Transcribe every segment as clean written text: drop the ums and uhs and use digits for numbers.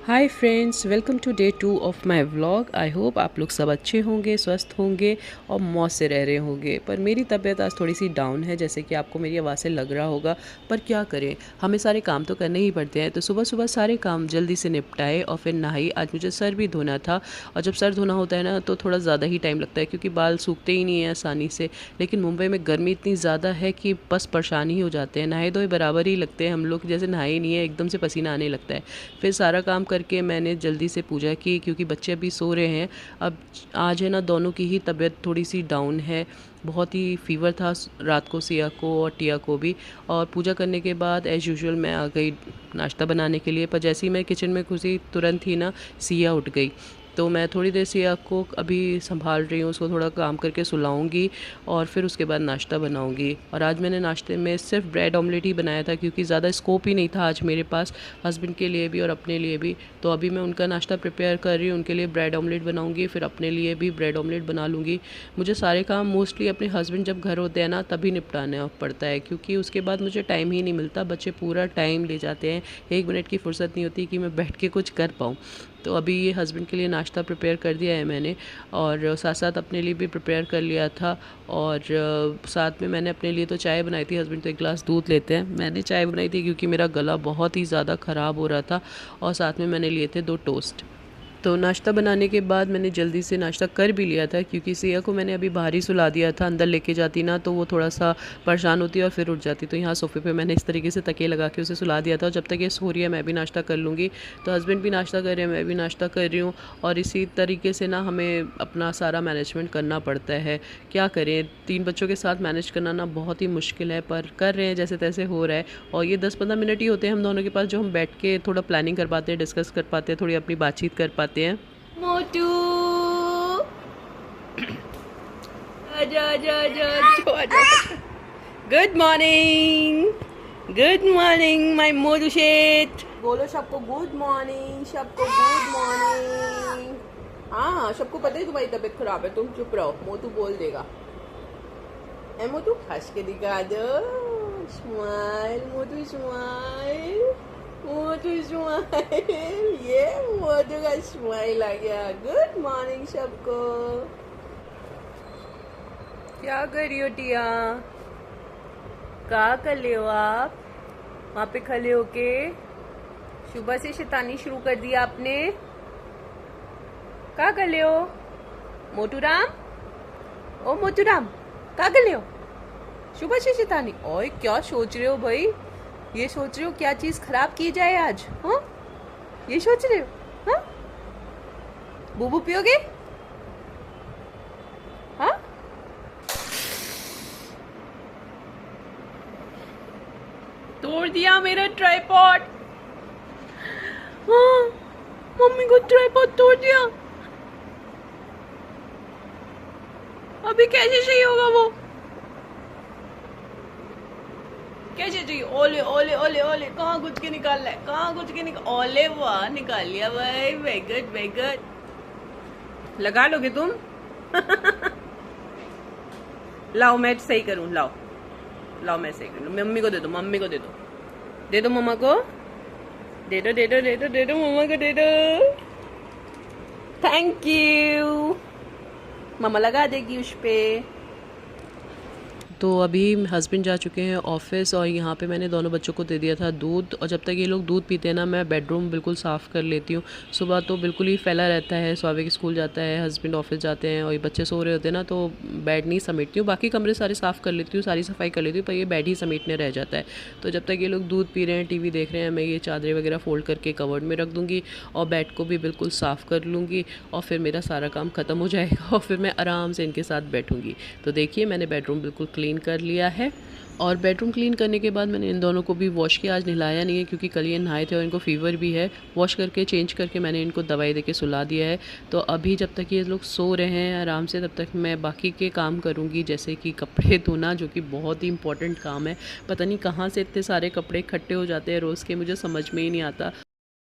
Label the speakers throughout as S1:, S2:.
S1: Hi friends, welcome to day 2 of my vlog. I hope आप लोग सब अच्छे होंगे, स्वस्थ होंगे और मौज से रह रहे होंगे। पर मेरी तबीयत आज थोड़ी सी डाउन है, जैसे कि आपको मेरी आवाज़ से लग रहा होगा। पर क्या करें, हमें सारे काम तो करने ही पड़ते हैं। तो सुबह सुबह सारे काम जल्दी से निपटाए और फिर नहाई। आज मुझे सर भी धोना था, और जब सर धोना होता है ना तो थोड़ा ज़्यादा ही टाइम लगता है, क्योंकि बाल सूखते ही नहीं हैं आसानी से। लेकिन मुंबई में गर्मी इतनी ज़्यादा है कि बस परेशान ही हो जाते हैं। नहाए धोए बराबर ही लगते हैं हम लोग, जैसे नहाए ही नहीं है, एकदम से पसीना आने लगता है। फिर सारा काम करके मैंने जल्दी से पूजा की, क्योंकि बच्चे अभी सो रहे हैं। अब आज है ना, दोनों की ही तबीयत थोड़ी सी डाउन है। बहुत ही फ़ीवर था रात को, सिया को और टिया को भी। और पूजा करने के बाद एज़ यूजुअल मैं आ गई नाश्ता बनाने के लिए। पर जैसे ही मैं किचन में घुसी, तुरंत ही ना सिया उठ गई। तो मैं थोड़ी देर सिया को अभी संभाल रही हूँ, उसको थोड़ा काम करके सुलाऊंगी और फिर उसके बाद नाश्ता बनाऊंगी। और आज मैंने नाश्ते में सिर्फ ब्रेड ऑमलेट ही बनाया था, क्योंकि ज़्यादा स्कोप ही नहीं था आज मेरे पास, हस्बैंड के लिए भी और अपने लिए भी। तो अभी मैं उनका नाश्ता प्रिपेयर कर रही हूँ, उनके लिए ब्रेड ऑमलेट बनाऊंगी, फिर अपने लिए भी ब्रेड ऑमलेट बना लूँगी। मुझे सारे काम मोस्टली अपने हस्बैंड जब घर होते हैं ना तभी निपटाना पड़ता है, क्योंकि उसके बाद मुझे टाइम ही नहीं मिलता। बच्चे पूरा टाइम ले जाते हैं, 1 मिनट की फुर्सत नहीं होती कि मैं बैठ के कुछ कर पाऊँ। तो अभी ये हस्बैंड के लिए नाश्ता प्रिपेयर कर दिया है मैंने, और साथ साथ अपने लिए भी प्रिपेयर कर लिया था। और साथ में मैंने अपने लिए तो चाय बनाई थी, हस्बैंड तो 1 गिलास दूध लेते हैं, मैंने चाय बनाई थी क्योंकि मेरा गला बहुत ही ज़्यादा ख़राब हो रहा था। और साथ में मैंने लिए थे 2 टोस्ट। तो नाश्ता बनाने के बाद मैंने जल्दी से नाश्ता कर भी लिया था, क्योंकि सिया को मैंने अभी बाहर ही सुला दिया था। अंदर लेके जाती ना तो वो थोड़ा सा परेशान होती और फिर उठ जाती। तो यहाँ सोफ़े पे मैंने इस तरीके से तकिए लगा के उसे सुला दिया था। और जब तक ये सो रही है मैं भी नाश्ता कर लूँगी। तो हस्बैंड भी नाश्ता कर रहे हैं, मैं भी नाश्ता कर रही हूँ। और इसी तरीके से ना हमें अपना सारा मैनेजमेंट करना पड़ता है। क्या करें, 3 बच्चों के साथ मैनेज करना ना बहुत ही मुश्किल है, पर कर रहे हैं जैसे तैसे हो रहा है। और ये 10-15 मिनट ही होते हैं हम दोनों के पास, जो हम बैठ के थोड़ा प्लानिंग कर पाते हैं, डिस्कस कर पाते हैं, थोड़ी अपनी बातचीत कर पाते हैं। मोटू, आजा आजा आजा आजा आजा। Good morning, good morning my मोटू शेठ। बोलो सबको गुड मॉर्निंग, सबको गुड मॉर्निंग। हाँ, सबको पता है तुम्हारी तबीयत खराब है, तुम चुप रहो, मोटू बोल देगा। ए मोटू, हंस के दिखा दो, स्माइल मोटू स्माइल, मोटू स्माइल। ये मोटू का स्माइल आ गया। गुड मॉर्निंग सबको। क्या कर रही हो टिया? क्या कर रहे हो आप वहाँ पे खड़े होके? सुबह से शैतानी शुरू कर दिया आपने। क्या कर रहे हो मोटू राम? ओ मोटू राम, क्या कर रहे हो सुबह से शैतानी? ओए, क्या सोच रहे हो भाई? ये सोच रहे हो क्या चीज खराब की जाए आज? हाँ, ये सोच रहे हो? हाँ, बूबू पियोगे? हाँ, तोड़ दिया मेरा ट्राइपॉड। हाँ, मम्मी को ट्राइपॉड तोड़ दिया। अभी कैसे सही होगा वो? कैसे चाहिए? ओले ओले ओले ओले, कहाँ गुज के निकाल रहा है? कहाँ गुज के निकाल? ओले वाह, निकाल लिया भाई, वेरी गुड वेरी गुड। लगा लोगे तुम? लाओ मैं सही करूं, लाओ लाओ मैं सही करूं। मम्मी को दे दो, मम्मी को दे दो, दे दो मम्मा को, दे दो दे दो दे दो दे दो मम्मा को दे दो। थैंक यू, मम्मा लगा देगी उस पे। तो अभी हस्बैंड जा चुके हैं ऑफिस, और यहाँ पे मैंने दोनों बच्चों को दे दिया था दूध। और जब तक ये लोग दूध पीते हैं ना, मैं बेडरूम बिल्कुल साफ़ कर लेती हूँ। सुबह तो बिल्कुल ही फैला रहता है, स्वावे स्कूल जाता है, हस्बैंड ऑफिस जाते हैं और ये बच्चे सो रहे होते हैं ना, तो बेड नहीं समेटती हूँ। बाकी कमरे सारे साफ़ कर लेती हूँ, सारी सफाई कर लेती हूँ, पर ये बेड ही समेटने रह जाता है। तो जब तक ये लोग दूध पी रहे हैं, टीवी देख रहे हैं, मैं ये चादरें वगैरह फोल्ड करके कवर्ड में रख दूँगी और बेड को भी बिल्कुल साफ़ कर लूँगी। और फिर मेरा सारा काम ख़त्म हो जाएगा और फिर मैं आराम से इनके साथ बैठूँगी। तो देखिए, मैंने बेडरूम बिल्कुल क्लीन कर लिया है। और बेडरूम क्लीन करने के बाद मैंने इन दोनों को भी वॉश किया। आज नहलाया नहीं है, क्योंकि कल ये नहाए थे और इनको फ़ीवर भी है। वॉश करके चेंज करके मैंने इनको दवाई देके सुला दिया है। तो अभी जब तक ये लोग सो रहे हैं आराम से, तब तक मैं बाकी के काम करूँगी, जैसे कि कपड़े धोना, जो कि बहुत ही इंपॉर्टेंट काम है। पता नहीं कहाँ से इतने सारे कपड़े इकट्ठे हो जाते हैं रोज़ के, मुझे समझ में ही नहीं आता।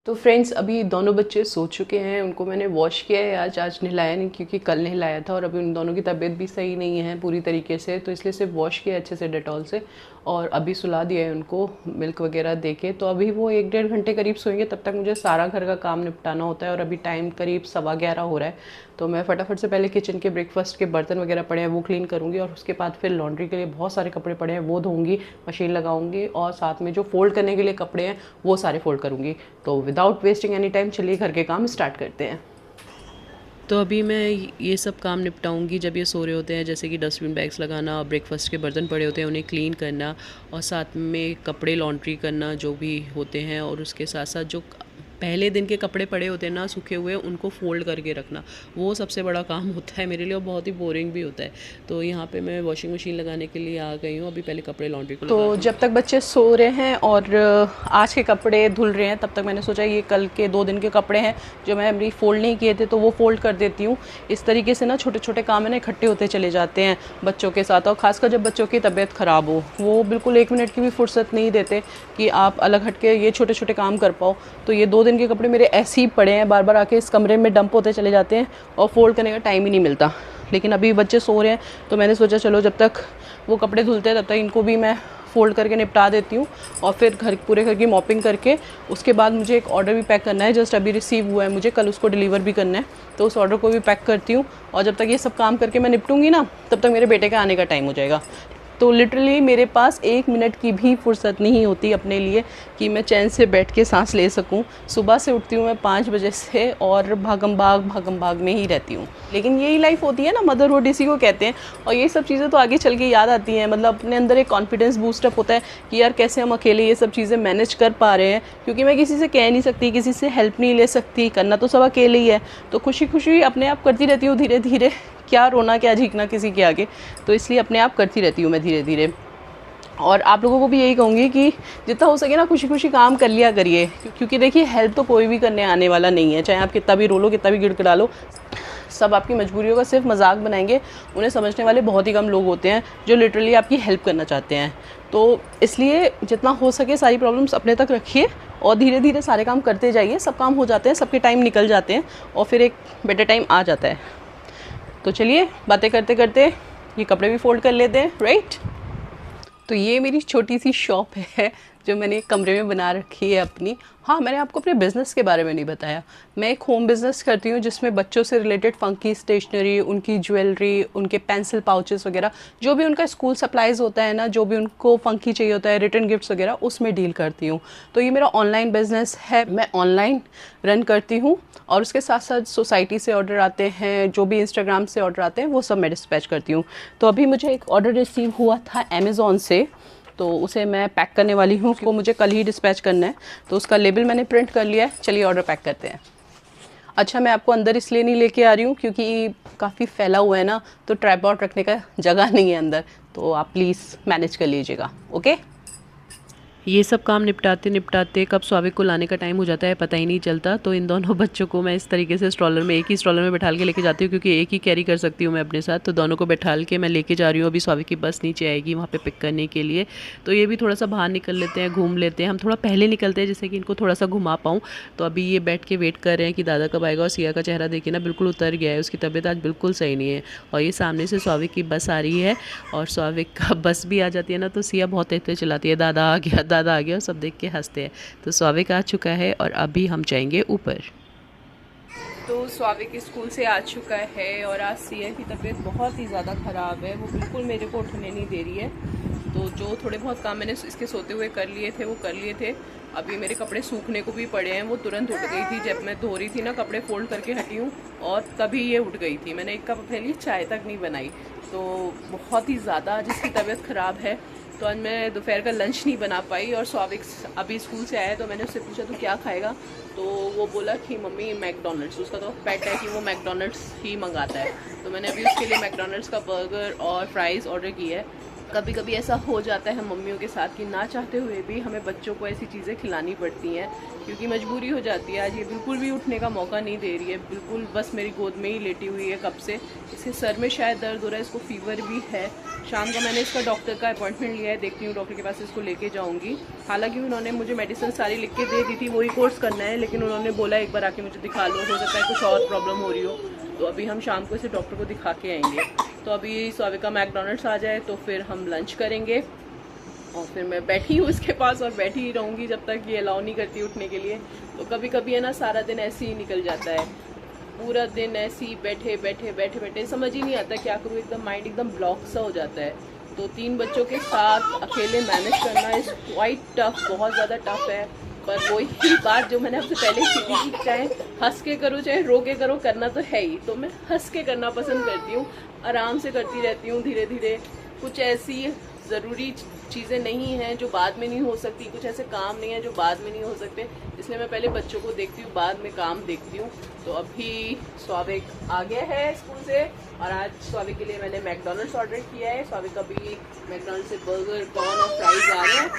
S1: तो फ्रेंड्स अभी दोनों बच्चे सो चुके हैं, उनको मैंने वॉश किया है आज नहलाया नहीं क्योंकि कल नहलाया था और अभी उन दोनों की तबीयत भी सही नहीं है पूरी तरीके से, तो इसलिए सिर्फ वॉश किया अच्छे से डेटॉल से और अभी सुला दिया है उनको मिल्क वगैरह दे के। तो अभी वो 1-1.5 घंटे करीब सोएंगे, तब तक मुझे सारा घर का काम निपटाना होता है और अभी टाइम करीब 11:15 हो रहा है। तो मैं फटाफट से पहले किचन के ब्रेकफास्ट के बर्तन वगैरह पड़े हैं वो क्लीन करूँगी और उसके बाद फिर लॉन्ड्री के लिए बहुत सारे कपड़े पड़े हैं वो धोऊँगी, मशीन लगाऊँगी और साथ में जो फ़ोल्ड करने के लिए कपड़े हैं वो सारे फ़ोल्ड करूँगी। तो विदाउट वेस्टिंग एनी टाइम चलिए घर के काम स्टार्ट करते हैं। तो अभी मैं ये सब काम निपटाऊंगी जब ये सो रहे होते हैं, जैसे कि डस्टबिन बैग्स लगाना, ब्रेकफास्ट के बर्तन पड़े होते हैं उन्हें क्लीन करना और साथ में कपड़े लॉन्ड्री करना जो भी होते हैं, और उसके साथ साथ जो पहले दिन के कपड़े पड़े होते हैं ना सूखे हुए, उनको फ़ोल्ड करके रखना, वो सबसे बड़ा काम होता है मेरे लिए और बहुत ही बोरिंग भी होता है। तो यहाँ पे मैं वॉशिंग मशीन लगाने के लिए आ गई हूँ, अभी पहले कपड़े लॉन्ड्री को तो जब तक बच्चे सो रहे हैं और आज के कपड़े धुल रहे हैं तब तक मैंने सोचा ये कल के 2 दिन के कपड़े हैं जो मैं अभी फ़ोल्ड नहीं किए थे तो वो फ़ोल्ड कर देती हूँ। इस तरीके से ना छोटे छोटे काम है ना इकट्ठे होते चले जाते हैं बच्चों के साथ, और ख़ासकर जब बच्चों की तबीयत ख़राब हो, वो बिल्कुल 1 मिनट की भी फुर्सत नहीं देते कि आप अलग हट के ये छोटे छोटे काम कर पाओ। तो ये 2 दिन के कपड़े मेरे ऐसे ही पड़े हैं, बार बार आके इस कमरे में डंप होते चले जाते हैं और फ़ोल्ड करने का टाइम ही नहीं मिलता। लेकिन अभी बच्चे सो रहे हैं तो मैंने सोचा चलो जब तक वो कपड़े धुलते हैं तब तक इनको भी मैं फ़ोल्ड करके निपटा देती हूँ और फिर पूरे घर की मॉपिंग करके उसके बाद मुझे एक ऑर्डर भी पैक करना है, जस्ट अभी रिसीव हुआ है, मुझे कल उसको डिलीवर भी करना है, तो उस ऑर्डर को भी पैक करती हूँ। और जब तक ये सब काम करके मैं निपटूंगी ना तब तक मेरे बेटे का आने का टाइम हो जाएगा। तो लिटरली मेरे पास 1 मिनट की भी फुर्सत नहीं होती अपने लिए कि मैं चैन से बैठ के सांस ले सकूं। सुबह से उठती हूँ मैं 5 बजे से और भागम भाग में ही रहती हूँ। लेकिन यही लाइफ होती है ना, मदरहुड इसी को कहते हैं। और ये सब चीज़ें तो आगे चल के याद आती हैं, मतलब अपने अंदर एक कॉन्फिडेंस बूस्टअप होता है कि यार कैसे हम अकेले ये सब चीज़ें मैनेज कर पा रहे हैं, क्योंकि मैं किसी से कह नहीं सकती, किसी से हेल्प नहीं ले सकती, करना तो सब अकेले ही है। तो खुशी खुशी अपने आप करती रहती हूँ धीरे धीरे, क्या रोना क्या झीकना किसी के आगे, तो इसलिए अपने आप करती रहती हूँ मैं धीरे धीरे। और आप लोगों को भी यही कहूँगी कि जितना हो सके ना खुशी खुशी काम कर लिया करिए, क्योंकि देखिए हेल्प तो कोई भी करने आने वाला नहीं है, चाहे आप कितना भी रो लो कितना भी गिड़गिड़ा लो, सब आपकी मजबूरियों का सिर्फ मजाक बनाएंगे। उन्हें समझने वाले बहुत ही कम लोग होते हैं जो लिटरली आपकी हेल्प करना चाहते हैं। तो इसलिए जितना हो सके सारी प्रॉब्लम्स अपने तक रखिए और धीरे धीरे सारे काम करते जाइए, सब काम हो जाते हैं, सबके टाइम निकल जाते हैं और फिर एक बेटर टाइम आ जाता है। तो चलिए बातें करते करते ये कपड़े भी फोल्ड कर लेते हैं, राइट। तो ये मेरी छोटी सी शॉप है जो मैंने एक कमरे में बना रखी है अपनी। हाँ, मैंने आपको अपने बिज़नेस के बारे में नहीं बताया। मैं एक होम बिज़नेस करती हूँ जिसमें बच्चों से रिलेटेड फ़ंकी स्टेशनरी, उनकी ज्वेलरी, उनके पेंसिल पाउचेस वगैरह, जो भी उनका स्कूल सप्लाइज़ होता है ना, जो भी उनको फ़ंकी चाहिए होता है, रिटर्न गिफ्ट्स वगैरह, उसमें डील करती हूँ। तो ये मेरा ऑनलाइन बिज़नेस है, मैं ऑनलाइन रन करती हूँ और उसके साथ साथ सोसाइटी से ऑर्डर आते हैं, जो भी इंस्टाग्राम से ऑर्डर आते हैं वो सब मैं डिस्पैच करती हूँ। तो अभी मुझे एक ऑर्डर रिसीव हुआ था अमेज़ॉन से, तो उसे मैं पैक करने वाली हूँ, वो मुझे कल ही डिस्पैच करना है। तो उसका लेबल मैंने प्रिंट कर लिया है, चलिए ऑर्डर पैक करते हैं। अच्छा, मैं आपको अंदर इसलिए नहीं लेके आ रही हूँ क्योंकि काफ़ी फैला हुआ है ना, तो ट्राइपॉड रखने का जगह नहीं है अंदर, तो आप प्लीज़ मैनेज कर लीजिएगा, ओके। ये सब काम निपटाते निपटाते कब स्वाभिक को लाने का टाइम हो जाता है पता ही नहीं चलता। तो इन दोनों बच्चों को मैं इस तरीके से स्ट्रॉलर में, एक ही स्ट्रॉलर में बैठाल के लेके जाती हूँ क्योंकि एक ही कैरी कर सकती हूँ मैं अपने साथ। तो दोनों को बैठाल के मैं लेके जा रही हूँ। अभी स्वाभिक की बस नीचे आएगी वहाँ पे पिक करने के लिए, तो ये भी थोड़ा सा बाहर निकल लेते हैं, घूम लेते हैं। हम थोड़ा पहले निकलते हैं जिससे कि इनको थोड़ा सा घुमा पाऊँ। तो अभी ये बैठ के वेट कर रहे हैं कि दादा कब आएगा। और सिया का चेहरा देखिए ना, बिल्कुल उतर गया है, उसकी तबीयत आज बिल्कुल सही नहीं है। और ये सामने से स्वाभिक की बस आ रही है और स्वाभिक का बस भी आ जाती है ना, तो सिया बहुत तेज चलाती है, दादा आ गया, दादा आ गया, और सब देख के हंसते हैं। तो स्वाभिक आ चुका है और अभी हम जाएंगे ऊपर। तो स्वाभिक स्कूल से आ चुका है और आज सिया की तबीयत बहुत ही ज़्यादा ख़राब है, वो बिल्कुल मेरे को उठने नहीं दे रही है। तो जो थोड़े बहुत काम मैंने इसके सोते हुए कर लिए थे वो कर लिए थे। अभी मेरे कपड़े सूखने को भी पड़े हैं, वो तुरंत उठ गई थी जब मैं धो रही थी ना, कपड़े फोल्ड करके हटी हूँ और तभी ये उठ गई थी। मैंने एक कप अपने लिए चाय तक नहीं बनाई। तो बहुत ही ज़्यादा जिसकी तबीयत ख़राब है, तो आज मैं दोपहर का लंच नहीं बना पाई। और स्वाभिक अभी स्कूल से आया तो मैंने उससे पूछा तो क्या खाएगा, तो वो बोला कि मम्मी मैकडोनल्ड्स, उसका तो पेट है कि वो मैकडोनल्ड्स ही मंगाता है। तो मैंने अभी उसके लिए मैकडोनल्ड्स का बर्गर और फ्राइज़ ऑर्डर किया है। कभी कभी ऐसा हो जाता है हम मम्मियों के साथ कि ना चाहते हुए भी हमें बच्चों को ऐसी चीज़ें खिलानी पड़ती हैं, क्योंकि मजबूरी हो जाती है। आज ये बिल्कुल भी उठने का मौका नहीं दे रही है, बिल्कुल बस मेरी गोद में ही लेटी हुई है कब से। इसके सर में शायद दर्द हो रहा है, इसको फीवर भी है। शाम का मैंने इसका डॉक्टर का अपॉइंटमेंट लिया है, देखती हूँ डॉक्टर के पास इसको लेके जाऊँगी। हालांकि उन्होंने मुझे मेडिसिन सारी लिख के दे दी थी, वही कोर्स करना है, लेकिन उन्होंने बोला एक बार आके मुझे दिखा लो, हो सकता है कुछ और प्रॉब्लम हो रही हो। तो अभी हम शाम को इसे डॉक्टर को दिखा के आएंगे। तो अभी स्वाविका मैकडोनल्ड्स आ जाए तो फिर हम लंच करेंगे, और फिर मैं बैठी हूँ इसके पास और बैठी ही रहूँगी जब तक ये अलाउ नहीं करती उठने के लिए। तो कभी कभी है ना, सारा दिन ऐसे ही निकल जाता है, पूरा दिन ऐसे ही बैठे बैठे बैठे बैठे समझ ही नहीं आता क्या करूँ, एकदम माइंड एकदम ब्लॉक सा हो जाता है। तो 3 बच्चों के साथ अकेले मैनेज करना इज़ क्वाइट टफ, बहुत ज़्यादा टफ है। पर वही बात जो मैंने आपसे पहले सीखी कि चाहे हंस के करो चाहे रो के करो, करना तो है ही। तो मैं हंस के करना पसंद करती हूँ, आराम से करती रहती हूँ धीरे धीरे। कुछ ऐसी ज़रूरी चीज़ें नहीं हैं जो बाद में नहीं हो सकती, कुछ ऐसे काम नहीं है जो बाद में नहीं हो सकते, इसलिए मैं पहले बच्चों को देखती हूँ, बाद में काम देखती हूँ। तो अभी स्वाविक आ गया है स्कूल से, और आज स्वाविक के लिए मैंने मैकडोनल्ड्स ऑर्डर किया है। स्वाविक अभी मैकडोनल्ड्स से बर्गर, कॉर्न और फ्राइज आ रहे हैं।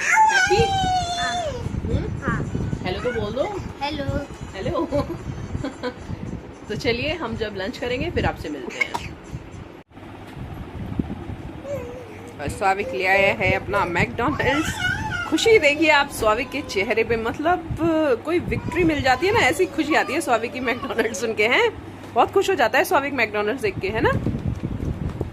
S1: हेलो तो बोल दो। Hello hello. तो चलिए हम जब लंच करेंगे फिर आपसे मिलते हैं। और स्वाविक ले आया है अपना मैकडोनल्ड्स। खुशी देखिए आप स्वाविक के चेहरे पे, मतलब कोई विक्ट्री मिल जाती है ना, ऐसी खुशी आती है स्वाविक की मैकडोनल्ड्स सुन के। हैं बहुत खुश हो जाता है स्वाविक मैकडोनल्ड्स देख के, है ना।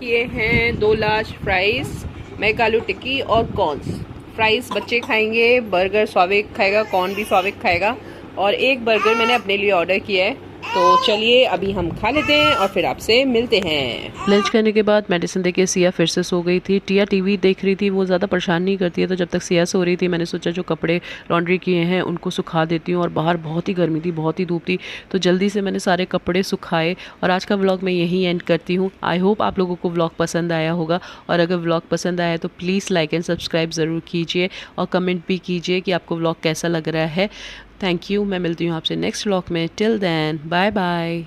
S1: ये हैं 2 लार्ज फ्राइज, मैक आलू टिक्की और कॉर्न्स। फ्राइज बच्चे खाएंगे, बर्गर स्वाविक खाएगा, कॉर्न भी स्वाविक खाएगा, और एक बर्गर मैंने अपने लिए ऑर्डर किया है। तो चलिए अभी हम खा लेते हैं और फिर आपसे मिलते हैं। लंच करने के बाद मेडिसिन देके सिया फिर से सो गई थी। टिया टीवी देख रही थी, वो ज़्यादा परेशान नहीं करती है। तो जब तक सिया सो रही थी मैंने सोचा जो कपड़े लॉन्ड्री किए हैं उनको सुखा देती हूँ, और बाहर बहुत ही गर्मी थी, बहुत ही धूप थी, तो जल्दी से मैंने सारे कपड़े सुखाए। और आज का व्लॉग मैं यहीं एंड करती हूँ। आई होप आप लोगों को व्लॉग पसंद आया होगा, और अगर व्लॉग पसंद आया तो प्लीज़ लाइक एंड सब्सक्राइब ज़रूर कीजिए, और कमेंट भी कीजिए कि आपको व्लॉग कैसा लग रहा है। Thank you. मैं मिलती हूँ आपसे नेक्स्ट व्लॉग में। Till then bye bye.